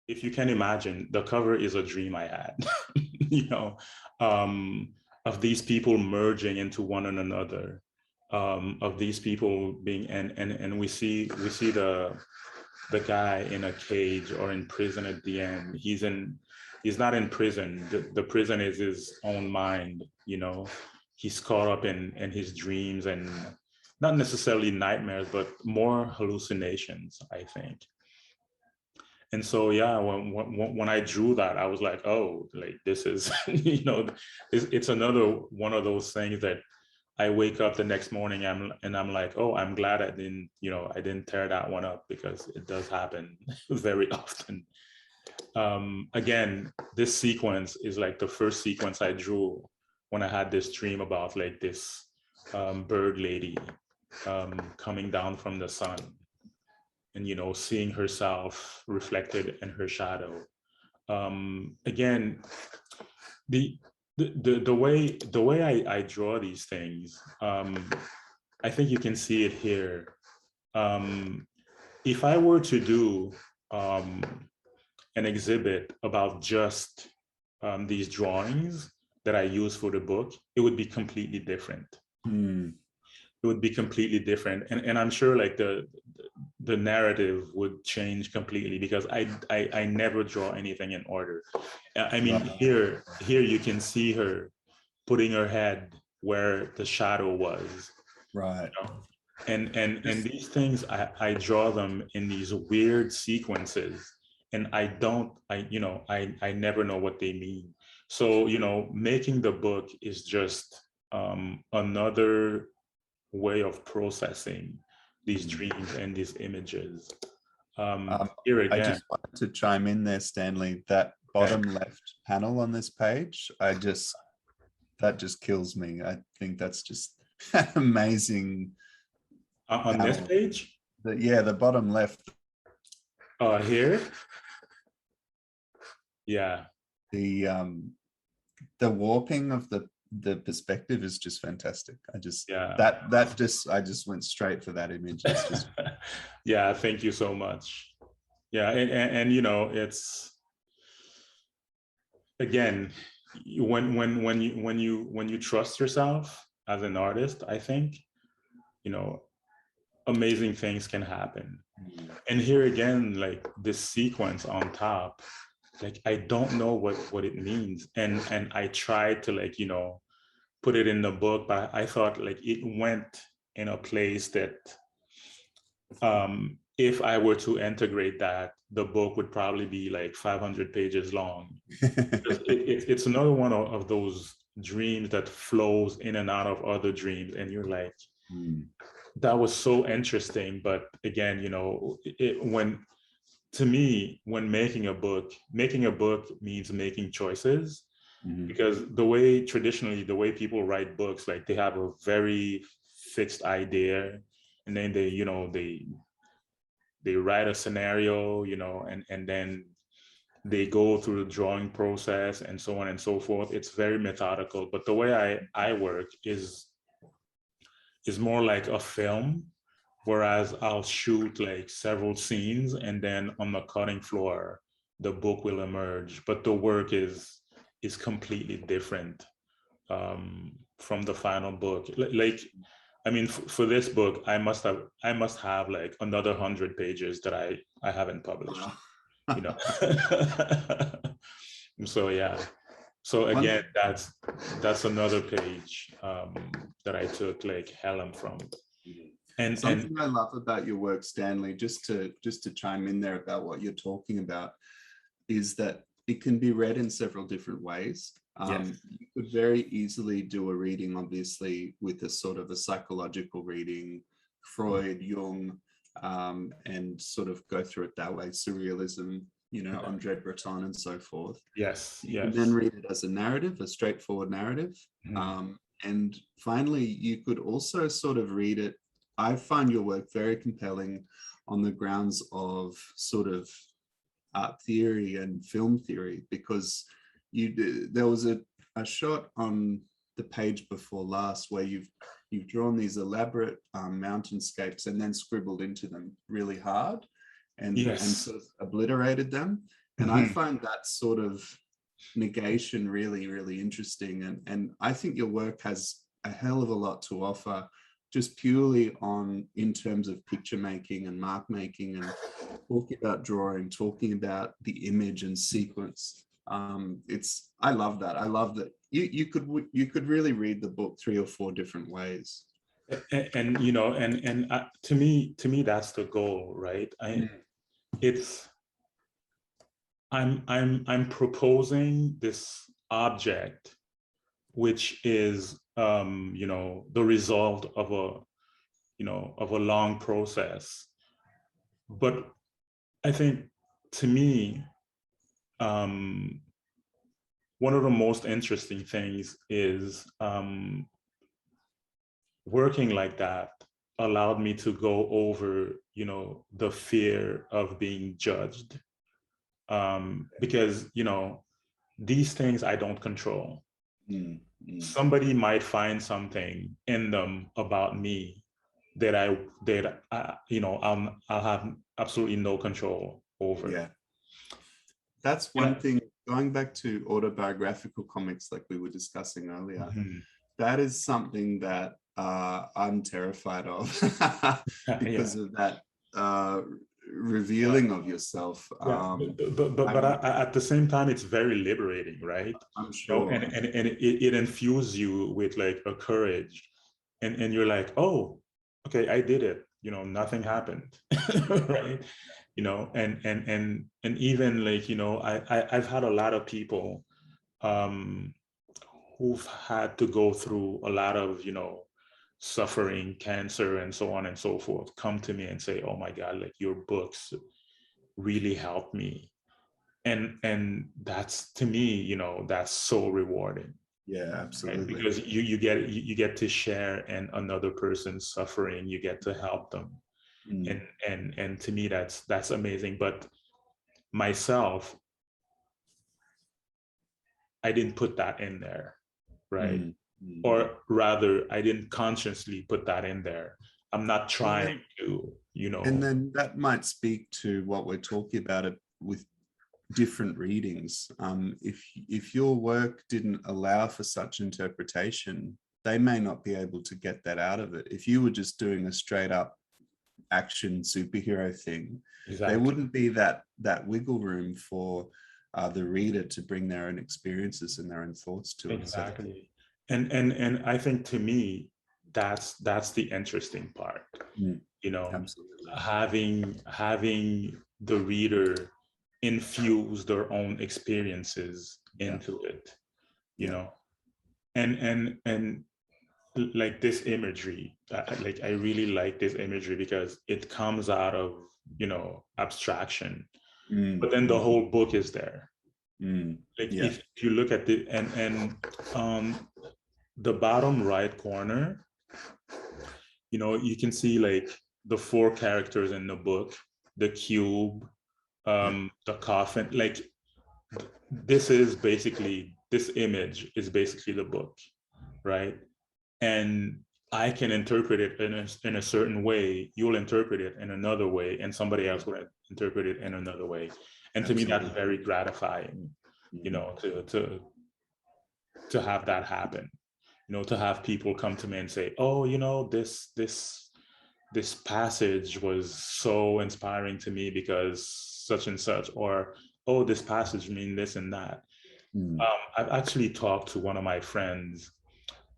if you can imagine, the cover is a dream I had, you know, of these people merging into one another, of these people being, and we see the guy in a cage or in prison at the end. He's not in prison. The prison is his own mind, you know. He's caught up in his dreams, and not necessarily nightmares, but more hallucinations, I think. And so, yeah, when I drew that, I was like, oh, like this is, you know, it's another one of those things that I wake up the next morning and I'm like, oh, I'm glad I didn't, you know, I didn't tear that one up, because it does happen very often. Again, this sequence is like the first sequence I drew when I had this dream about like this bird lady coming down from the sun, and, you know, seeing herself reflected in her shadow. Again, the way I draw these things, I think you can see it here. If I were to do an exhibit about just these drawings that I use for the book, it would be completely different. It would be completely different, and I'm sure like the narrative would change completely, because I never draw anything in order. I mean, here you can see her putting her head where the shadow was, right? You know? And these things, I draw them in these weird sequences, and I never know what they mean. So, you know, making the book is just another way of processing these dreams and these images. Here again, I just wanted to chime in there, Stanley, that bottom left panel on this page, that just kills me. I think that's just amazing. On this page? The bottom left. Here? Yeah. The warping of the perspective is just fantastic. I just went straight for that image. It's just yeah, thank you so much. Yeah, and you know, it's again, when you trust yourself as an artist, I think, you know, amazing things can happen. And here again, like this sequence on top, like I don't know what it means, and I tried to, like, you know, put it in the book, but I thought like it went in a place that if I were to integrate that, the book would probably be like 500 pages long. It's another one of those dreams that flows in and out of other dreams, and you're like, that was so interesting. But again, you know, to me, when making a book means making choices, because traditionally the way people write books, like they have a very fixed idea, and then they write a scenario, you know, and then they go through the drawing process and so on and so forth. It's very methodical. But the way I work is more like a film, whereas I'll shoot like several scenes, and then on the cutting floor, the book will emerge. But the work is completely different from the final book. Like, I mean, for this book, I must have like another 100 pages that I haven't published, you know. So yeah. So again, that's another page that I took like Helem from. And something I love about your work, Stanley, just to chime in there about what you're talking about, is that it can be read in several different ways. Yes. You could very easily do a reading, obviously, with a sort of a psychological reading, Freud, Jung, and sort of go through it that way, surrealism, you know, Andre Breton and so forth. Yes, you can then read it as a narrative, a straightforward narrative. And finally, you could also sort of read it. I find your work very compelling on the grounds of sort of art theory and film theory, because there was a shot on the page before last where you've drawn these elaborate mountainscapes and then scribbled into them really hard and sort of obliterated them. And I find that sort of negation really, really interesting. And I think your work has a hell of a lot to offer, just purely in terms of picture making and mark making, and talking about drawing, talking about the image and sequence. I love that. I love that you could really read the book 3 or 4 different ways. And you know, and to me that's the goal, right? I'm proposing this object, which is you know, the result of a long process. But I think, to me, one of the most interesting things is working like that allowed me to go over, you know, the fear of being judged. Because, you know, these things I don't control. Somebody might find something in them about me that you know, I'll have absolutely no control over. Yeah. That's one thing, going back to autobiographical comics like we were discussing earlier, that is something that I'm terrified of because of that revealing of yourself. But at the same time, it's very liberating, right? I'm sure. You know, and it infuses you with like a courage, and you're like, oh, okay, I did it. You know, nothing happened, right? You know, and even like, you know, I've had a lot of people who've had to go through a lot of, you know, suffering, cancer, and so on and so forth, come to me and say, oh my God, like your books really helped me. And that's, to me, you know, that's so rewarding. Yeah, absolutely. Right? Because you get to share in another person's suffering, you get to help them. And to me, that's amazing. But myself, I didn't put that in there, right? Or rather, I didn't consciously put that in there. I'm not trying to, you know. And then that might speak to what we're talking about it with different readings. If your work didn't allow for such interpretation, they may not be able to get that out of it. If you were just doing a straight up action superhero thing, there wouldn't be that wiggle room for the reader to bring their own experiences and their own thoughts to it. Exactly. And I think, to me, that's the interesting part. You know, absolutely. having the reader infuse their own experiences into it, you know, and like this imagery, like I really like this imagery because it comes out of, you know, abstraction, but then the whole book is there. Like if you look at the and the bottom right corner, you know, you can see like the 4 characters in the book, the cube, the coffin. Like this image is basically the book, right? And I can interpret it in a certain way, you'll interpret it in another way, and somebody else will interpret it in another way. And to me, that's very gratifying, you know, to have that happen, you know, to have people come to me and say, oh, you know, this passage was so inspiring to me because such and such, or, oh, this passage means this and that. I've actually talked to one of my friends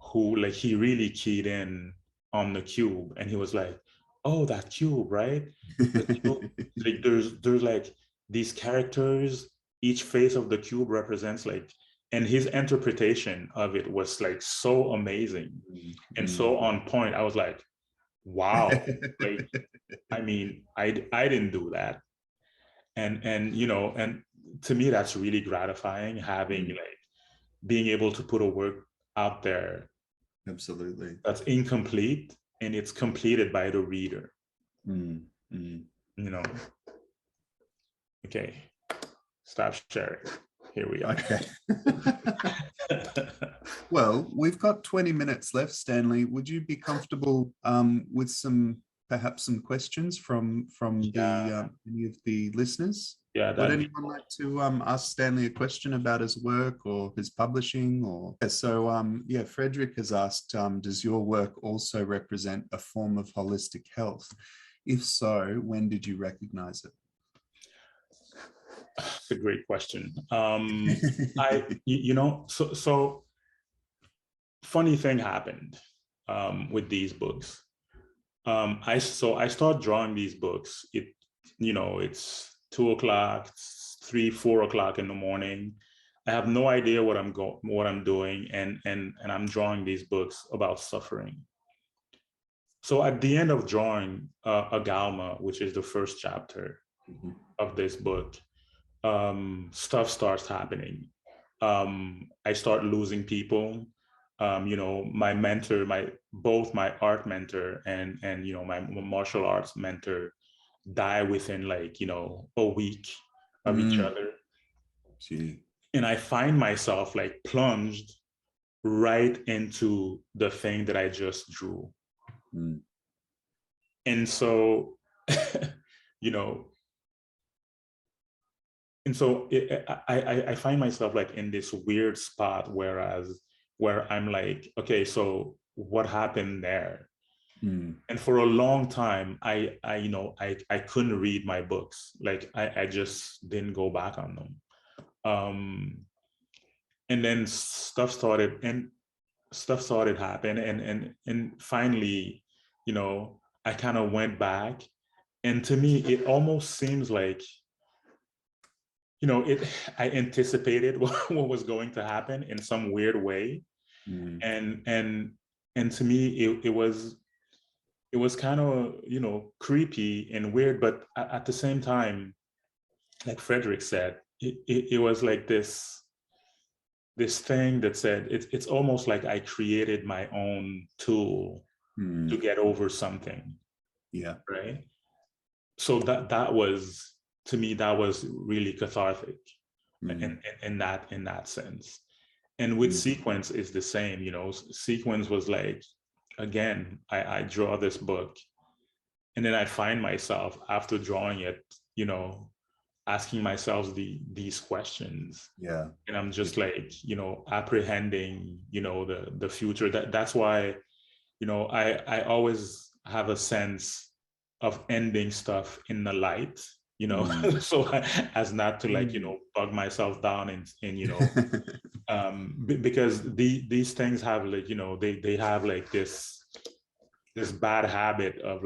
who, like, he really keyed in on the cube, and he was like, oh, that cube, right? The cube, like there's like these characters, each face of the cube represents like, and his interpretation of it was like so amazing and so on point. I was like, wow. Like, I mean, I didn't do that. And you know, and to me, that's really gratifying, having like being able to put a work out there absolutely that's incomplete and it's completed by the reader. You know. Okay, stop sharing. Here we are. Okay. Well, we've got 20 minutes left, Stanley. Would you be comfortable with some perhaps some questions from the any of the listeners? Yeah, Would anyone like to ask Stanley a question about his work or his publishing? Or yeah, Frederick has asked, does your work also represent a form of holistic health? If so, when did you recognize it? That's a great question. So funny thing happened with these books. I start drawing these books. It's 2 o'clock, 3, 4 o'clock in the morning. I have no idea what I'm doing, and I'm drawing these books about suffering. So at the end of drawing Agalma, which is the first chapter of this book, stuff starts happening. I start losing people. My mentor, both my art mentor and my martial arts mentor die within a week of each other. Gee. And I find myself plunged right into the thing that I just drew. And so, I find myself in this weird spot, where I'm like, okay, so what happened there? And for a long time, I couldn't read my books. I just didn't go back on them. And then stuff started happening, and finally, I kind of went back, and to me, it almost seems like, I anticipated what was going to happen in some weird way. And to me, it was kind of, creepy and weird, but at the same time, like Frederick said, it was like this thing that said, it's almost like I created my own tool to get over something. Yeah. Right. So that was, to me, that was really cathartic in that sense. And with Sequence is the same. Sequence was like, again, I draw this book, and then I find myself, after drawing it, asking myself these questions. Yeah. And I'm just apprehending, the future. That's why, I always have a sense of ending stuff in the light, so as not to bug myself down because these things have they have this bad habit of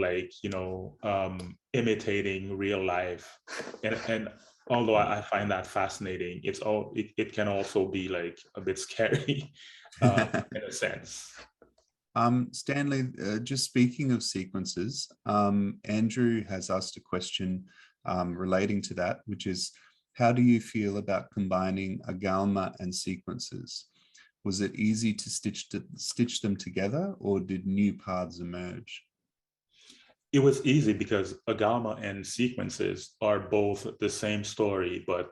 imitating real life, and although I find that fascinating, it can also be a bit scary in a sense. Stanley, just speaking of sequences, Andrew has asked a question relating to that, which is, how do you feel about combining Agalma and Sequences? Was it easy to stitch them together, or did new paths emerge? It was easy because Agalma and Sequences are both the same story, but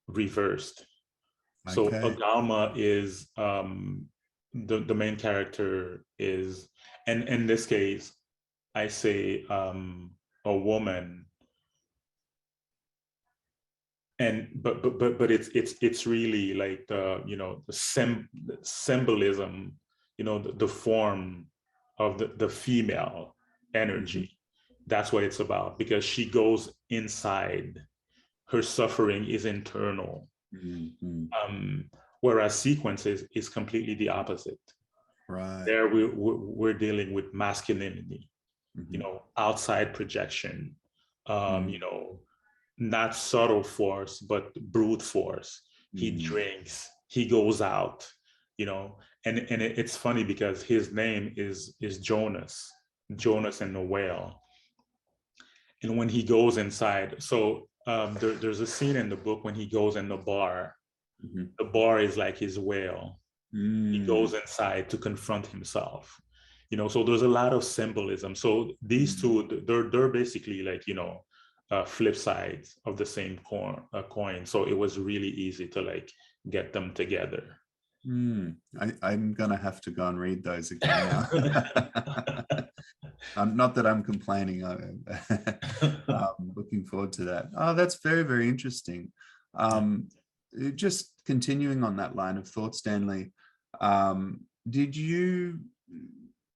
reversed. Okay. So Agalma is the main character is, and in this case, I say a woman, and but it's really like the symbolism, the form of the female energy. That's what it's about, because she goes inside. Her suffering is internal. Whereas Sequences is completely the opposite. Right. There we're dealing with masculinity, outside projection, not subtle force, but brute force. He drinks, he goes out, and it's funny because his name is Jonas and the whale. And when he goes inside, so there's a scene in the book when he goes in the bar. The bar is like his whale. He goes inside to confront himself. So there's a lot of symbolism. So these two, they're basically flip sides of the same coin. So it was really easy to get them together. I'm gonna have to go and read those again now. Not that I'm complaining. I'm looking forward to that. Oh, that's very, very interesting. Just continuing on that line of thought, Stanley, did you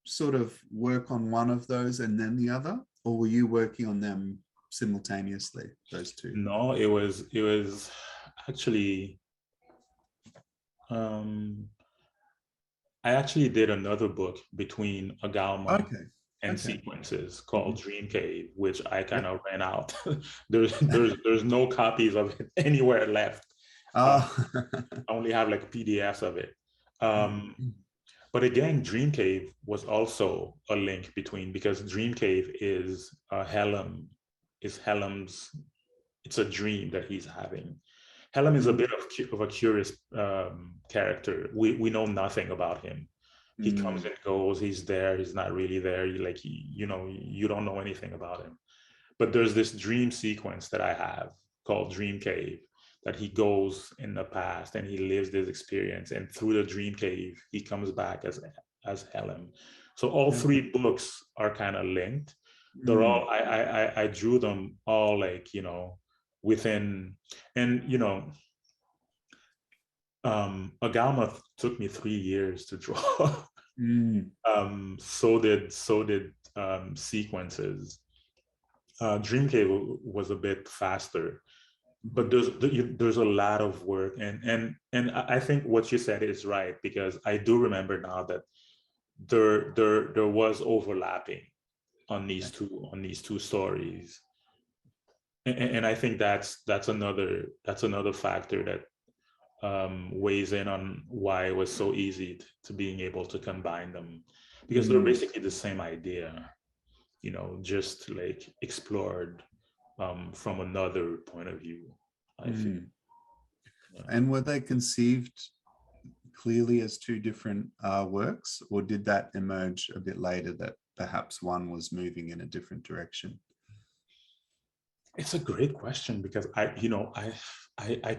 sort of work on one of those and then the other, or were you working on them simultaneously, those two? No, it was actually, um, I actually did another book between Agalma Okay. and Okay. Sequences called Dream Cave, which I kind Yep. of ran out. There's no copies of it anywhere left. Um, Oh. I only have like PDFs of it. Um, but again, Dream Cave was also a link between, because Dream Cave is Helem, is Helem's, it's a dream that he's having. Helem is a bit of a curious character. We know nothing about him. He comes and goes. He's there. He's not really there. You don't know anything about him. But there's this dream sequence that I have called Dream Cave, that he goes in the past and he lives this experience. And through the Dream Cave, he comes back as Helem. So all three books are kind of linked. They're all, I drew them all like, within, and Agalma took me 3 years to draw. So did Sequences. Dream Cave was a bit faster, but there's a lot of work, and I think what you said is right, because I do remember now that there was overlapping on these two stories, and I think that's another factor that weighs in on why it was so easy to being able to combine them, because they're basically the same idea, just like explored from another point of view, I feel. Yeah. And were they conceived clearly as two different works, or did that emerge a bit later that perhaps one was moving in a different direction? It's a great question, because I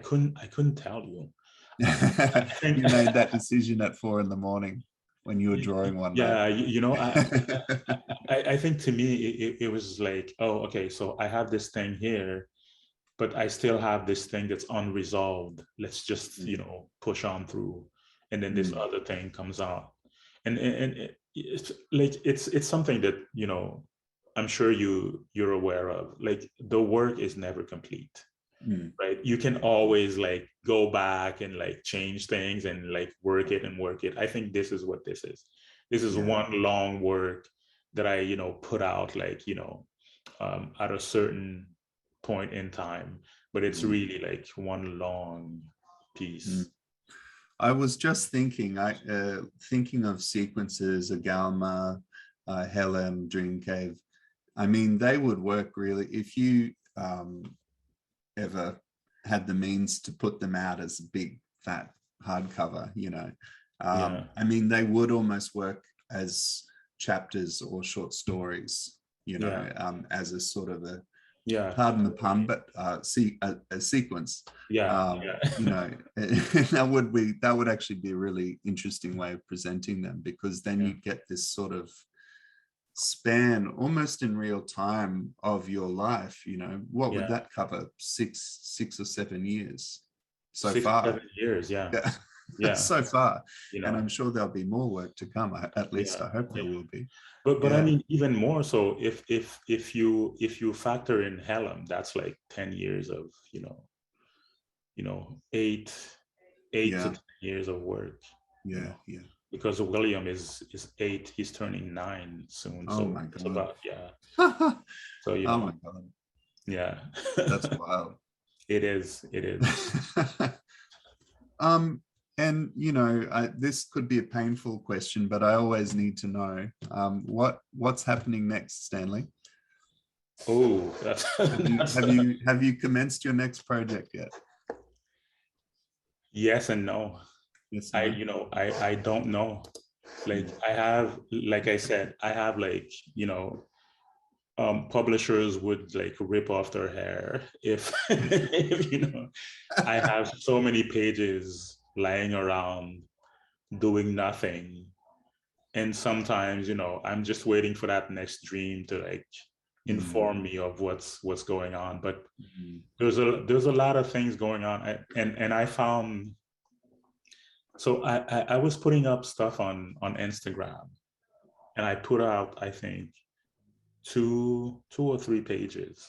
couldn't tell you. I think, You made that decision at 4 a.m. when you were drawing one night. yeah, I think to me it was like, oh, okay, so I have this thing here, but I still have this thing that's unresolved. Let's just, push on through. And then this other thing comes out. And it's like, it's something that, I'm sure you're aware of. Like, the work is never complete, right? You can always like go back and like change things and like work it and work it. I think this is what this is. This is one long work that I, put out, like, at a certain point in time, but it's really like one long piece. I was just thinking, thinking of Sequences, Agalma, Helem, Dream Cave. I mean, they would work really if you ever had the means to put them out as a big fat hardcover. I mean, they would almost work as chapters or short stories. As a sort of a, pardon the pun, but a sequence. That would actually be a really interesting way of presenting them, because then you get this sort of span almost in real time of your life. What would that cover? 6 or 7 years so 7 years. So far. You And I'm sure there'll be more work to come. At least I hope there will be. But I mean, even more so, if you factor in Helem, that's like 10 years of, eight to 10 years of work. Because William is 8, he's turning 9 soon. Oh, so my it's God. about, so oh my God. That's wild. It is. And this could be a painful question, but I always need to know what's happening next, Stanley. Oh, have you commenced your next project yet? Yes and no. Yes, I don't know. Like, I have, like I said, I have like, publishers would like rip off their hair if, I have so many pages lying around doing nothing, and sometimes, I'm just waiting for that next dream to like inform me of what's going on. But there's a lot of things going on. And I found, so I was putting up stuff on Instagram, and I put out, I think, two or three pages.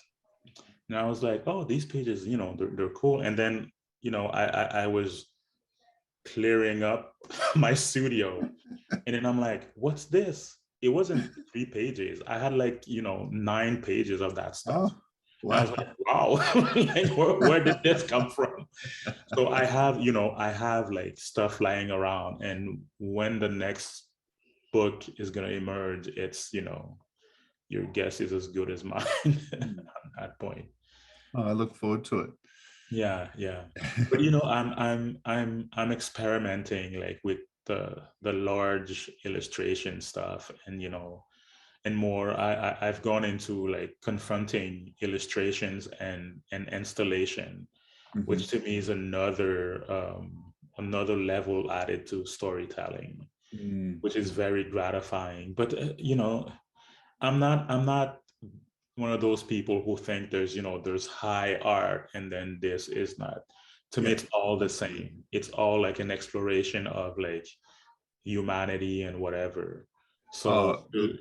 And I was like, oh, these pages, they're cool. And then, I was clearing up my studio. And then I'm like, what's this? It wasn't 3 pages. I had like, 9 pages of that stuff. Oh, And I was wow. like, wow, like where did this come from? So I have like stuff lying around. And when the next book is gonna emerge, it's, your guess is as good as mine on that point. Oh, I look forward to it. Yeah, yeah. But I'm experimenting like with the large illustration stuff, and and more. I've gone into like confronting illustrations and installation, which to me is another level added to storytelling, which is very gratifying. But I'm not one of those people who think there's high art and then this is not. To me, Yeah. it's all the same. It's all like an exploration of like humanity and whatever. So Oh, look,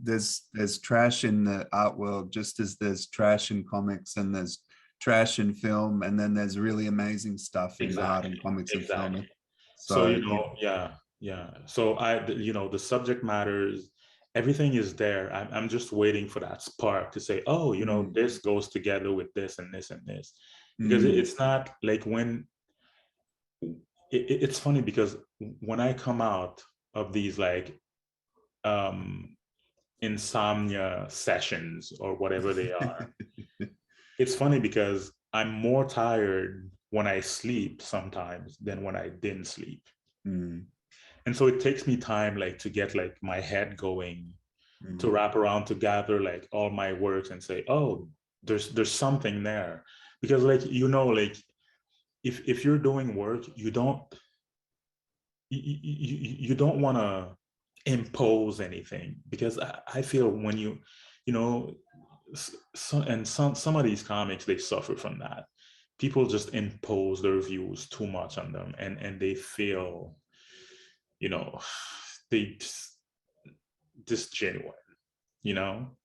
there's trash in the art world, just as there's trash in comics, and there's trash in film, and then there's really amazing stuff in art exactly, and comics and film. exactly. So So yeah, yeah. So the subject matters, everything is there. I'm just waiting for that spark to say, oh, this goes together with this and this and this, because it's not like when it's funny because when I come out of these like um insomnia sessions or whatever they are, it's funny because I'm more tired when I sleep sometimes than when I didn't sleep. And so it takes me time like to get like my head going, to wrap around, to gather like all my works and say, oh, there's something there. Because like like if you're doing work, you don't want to impose anything, because I feel when you know some of these comics, they suffer from that. People just impose their views too much on them, and they feel you know they just genuine,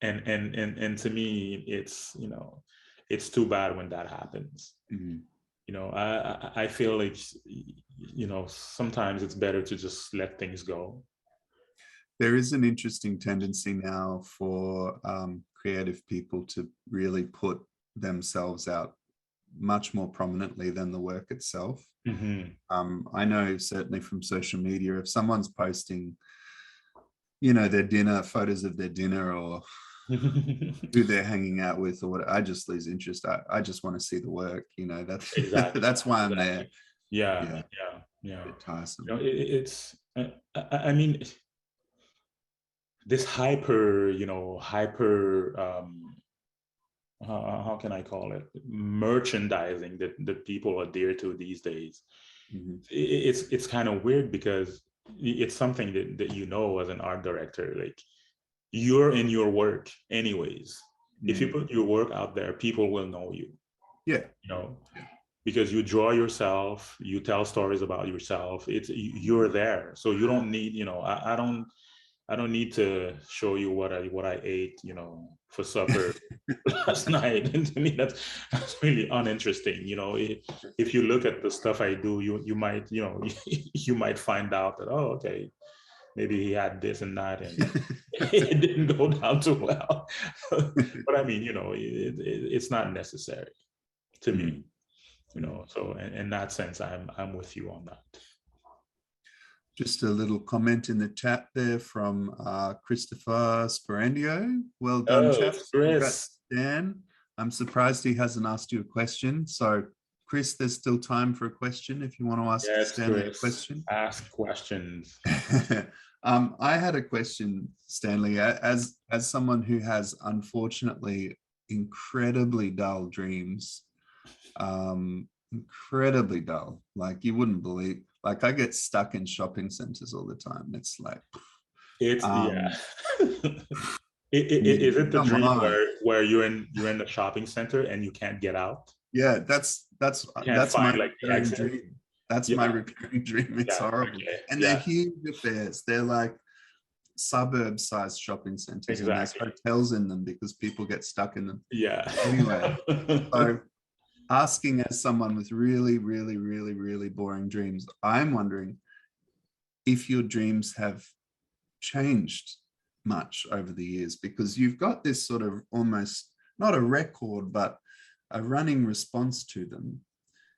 and to me it's too bad when that happens. I feel like sometimes it's better to just let things go. there is an interesting tendency now for creative people to really put themselves out much more prominently than the work itself. I know certainly from social media, if someone's posting, their dinner, photos of their dinner, or who they're hanging out with, or what, I just lose interest. I just want to see the work. That's Exactly, that's why I'm exactly. there. Yeah, Yeah, yeah, yeah. a bit tiresome. It's I mean, this hyper how can I call it, merchandising that people adhere to these days. It's kind of weird because it's something that as an art director, like you're in your work anyways. If you put your work out there, people will know you. Yeah. Because you draw yourself, you tell stories about yourself. You're there, so you don't need. I don't need to show you what I ate, for supper last night. And to me, that's really uninteresting. If you look at the stuff I do, you might, you might find out that, oh, okay, maybe he had this and that, and it didn't go down too well. But I mean, it's not necessary to me. So in that sense, I'm with you on that. Just a little comment in the chat there from Christopher Sporandio. Well done, Oh, chaps. Chris. Congrats, Dan. I'm surprised he hasn't asked you a question. So, Chris, there's still time for a question if you want to ask Yes, Stanley a Chris. question. Ask questions. I had a question, Stanley. As someone who has unfortunately incredibly dull dreams, incredibly dull, like you wouldn't believe. Like I get stuck in shopping centers all the time. It's like It's yeah. Um, Is it the Come dream on. where you're in the shopping center and you can't get out? Yeah, You can't that's my find like the recurring exit? dream. That's my Yeah, recurring dream. It's yeah, horrible. okay, And they're yeah, huge affairs. They're like suburb-sized shopping centers, and there's exactly. hotels in them because people get stuck in them. Yeah. Anyway, so asking as someone with really, really, really, really boring dreams, I'm wondering if your dreams have changed much over the years, because you've got this sort of almost not a record, but a running response to them.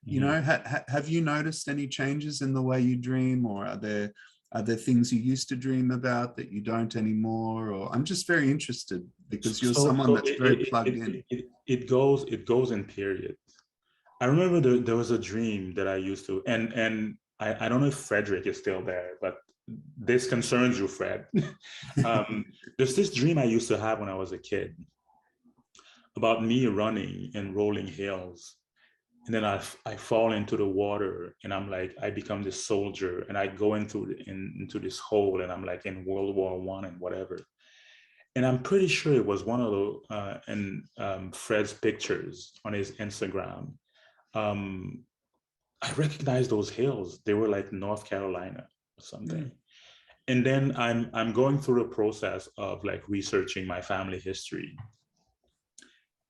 You Mhm. know, have you noticed any changes in the way you dream, or are there things you used to dream about that you don't anymore? Or I'm just very interested because you're someone So that's very plugged in. it goes in periods. I remember there was a dream that I used to, and I don't know if Frederick is still there, but this concerns you, Fred. um, there's this dream I used to have when I was a kid about me running and rolling hills. And then I fall into the water and I'm like, I become this soldier and I go into this hole and I'm like in World War I and whatever. And I'm pretty sure it was one of the, in Fred's pictures on his Instagram. Um, I recognized those hills. They were like North Carolina or something. Mm, And then I'm going through the process of like researching my family history.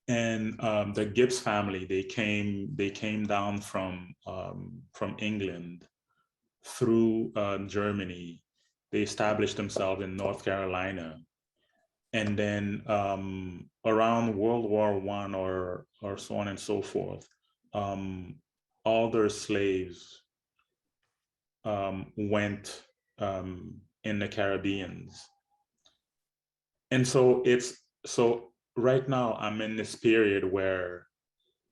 And the Gibbs family, they came down from England through Germany. They established themselves in North Carolina, and then around World War I or so on and so forth, um, all their slaves went in the Caribbeans. And so right now I'm in this period where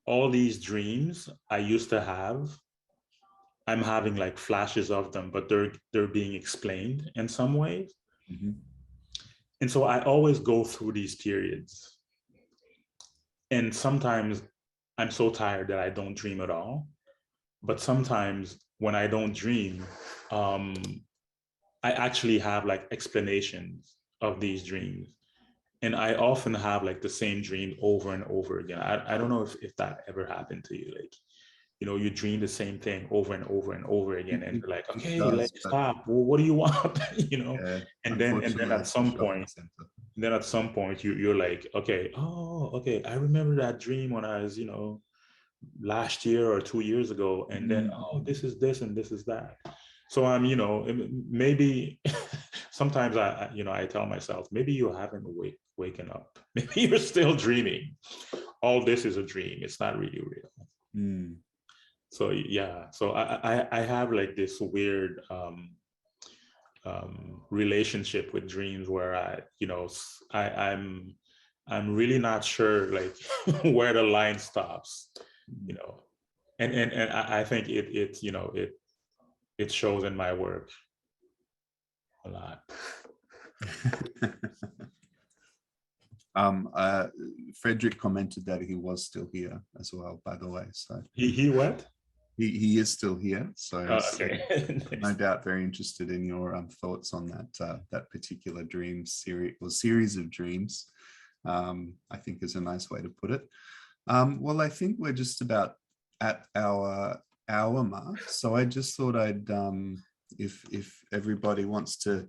all these dreams I used to have, I'm having like flashes of them, but they're being explained in some ways. mhm. And so I always go through these periods. And sometimes I'm so tired that I don't dream at all. But sometimes when I don't dream, um, I actually have like explanations of these dreams. And I often have like the same dream over and over again. I don't know if that ever happened to you. Like, you know, you dream the same thing over and over and over again. And you're like, It okay, does, let's but stop. Well, what do you want? You know? yeah, And then unfortunately, at it's the some shopping point, center. you're like, okay, oh, okay, I remember that dream when I was, you know, last year or 2 years ago. And then, oh, Mhm. this is this and this is that. So I'm, you know, maybe sometimes you know, I tell myself, maybe you haven't waken up. Maybe you're still dreaming. All this is a dream. It's not really real. Mm. So yeah, so I have like this weird relationship with dreams where I, you know, I'm really not sure like where the line stops, you know, and I think it you know it shows in my work a lot. um, uh, Frederick commented that he was still here as well, by the way. So He what? he is still here. So he's Okay. no doubt very interested in your thoughts on that that particular dream series or series of dreams. I think is a nice way to put it. Well, I think we're just about at our hour mark. So I just thought I'd, if everybody wants to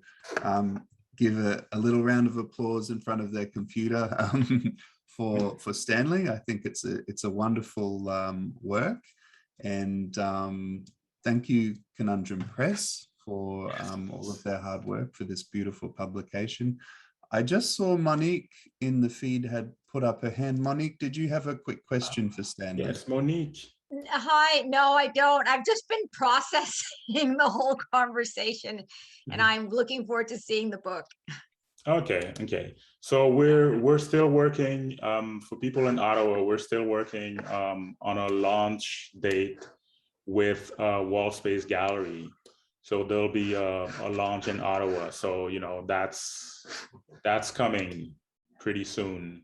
give a little round of applause in front of their computer for Stanley. I think it's a wonderful work, and thank you Conundrum Press for all of their hard work for this beautiful publication. I just saw Monique in the feed had put up her hand. Monique, did you have a quick question for Stanley? Yes, Monique. Hi, no, I don't. I've just been processing the whole conversation and I'm looking forward to seeing the book. Okay. So we're still working for people in Ottawa. We're still working on a launch date with Wall Space Gallery. So there'll be a launch in Ottawa. So you know that's coming pretty soon.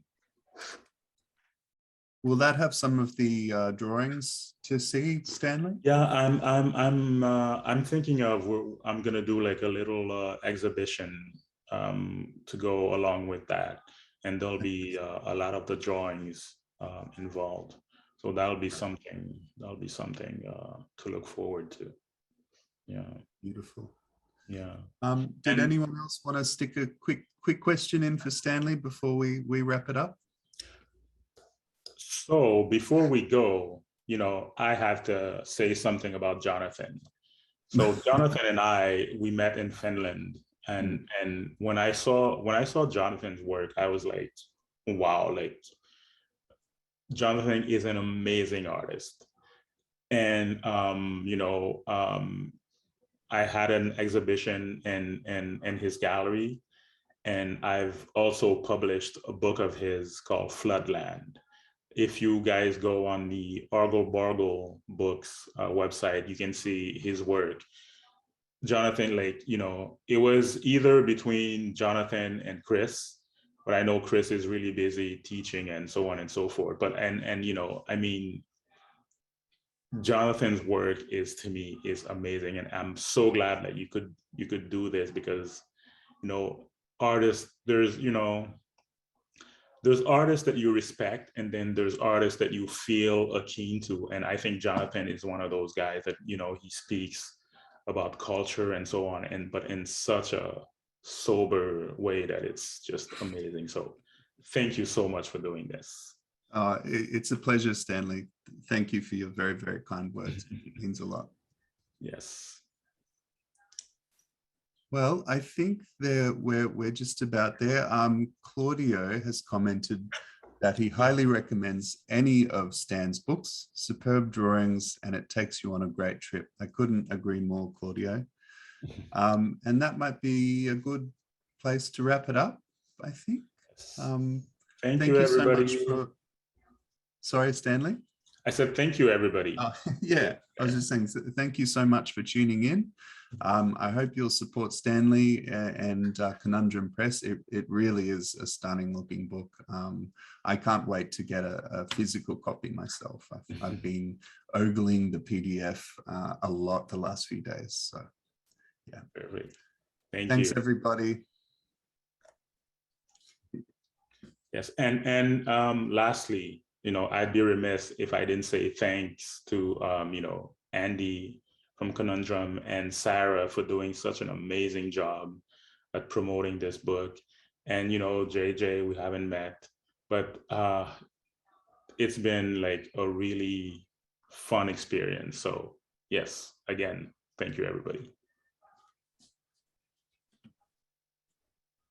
Will that have some of the drawings to see, Stanley? Yeah, I'm thinking of I'm gonna do like a little exhibition to go along with that. And there'll be a lot of the drawings involved. So that'll be something to look forward to. Yeah. Beautiful. Yeah. Did anyone else want to stick a quick question in for Stanley before we wrap it up? So before we go, I have to say something about Jonathan. So Jonathan and we met in Finland, and when I saw Jonathan's work, I was like, wow, like Jonathan is an amazing artist. And I had an exhibition in his gallery, and I've also published a book of his called Floodland. If you guys go on the Argle Bargle Books website, you can see his work. Jonathan, like, it was either between Jonathan and Chris, but I know Chris is really busy teaching and so on and so forth. But I mean, Jonathan's work to me is amazing, and I'm so glad that you could do this, because artists, there's artists that you respect, and then there's artists that you feel akin to. And I think Jonathan is one of those guys that, he speaks about culture and so on, but in such a sober way that it's just amazing. So thank you so much for doing this. It's a pleasure, Stanley. Thank you for your very, very kind words. It means a lot. Yes. Well, I think we're just about there. Claudio has commented that he highly recommends any of Stan's books, superb drawings, and it takes you on a great trip. I couldn't agree more, Claudio. And that might be a good place to wrap it up, I think. Thank you, everybody. So much for... Sorry, Stanley? I said thank you, everybody. Yeah, I was just saying thank you so much for tuning in. I hope you'll support Stanley and Conundrum Press. It really is a stunning looking book. I can't wait to get a physical copy myself. I've been ogling the PDF a lot the last few days. So yeah. Perfect. Thanks, everybody. Yes, and lastly, I'd be remiss if I didn't say thanks to Andy from Conundrum and Sarah for doing such an amazing job at promoting this book. And JJ, we haven't met, but it's been like a really fun experience. So yes, again, thank you, everybody.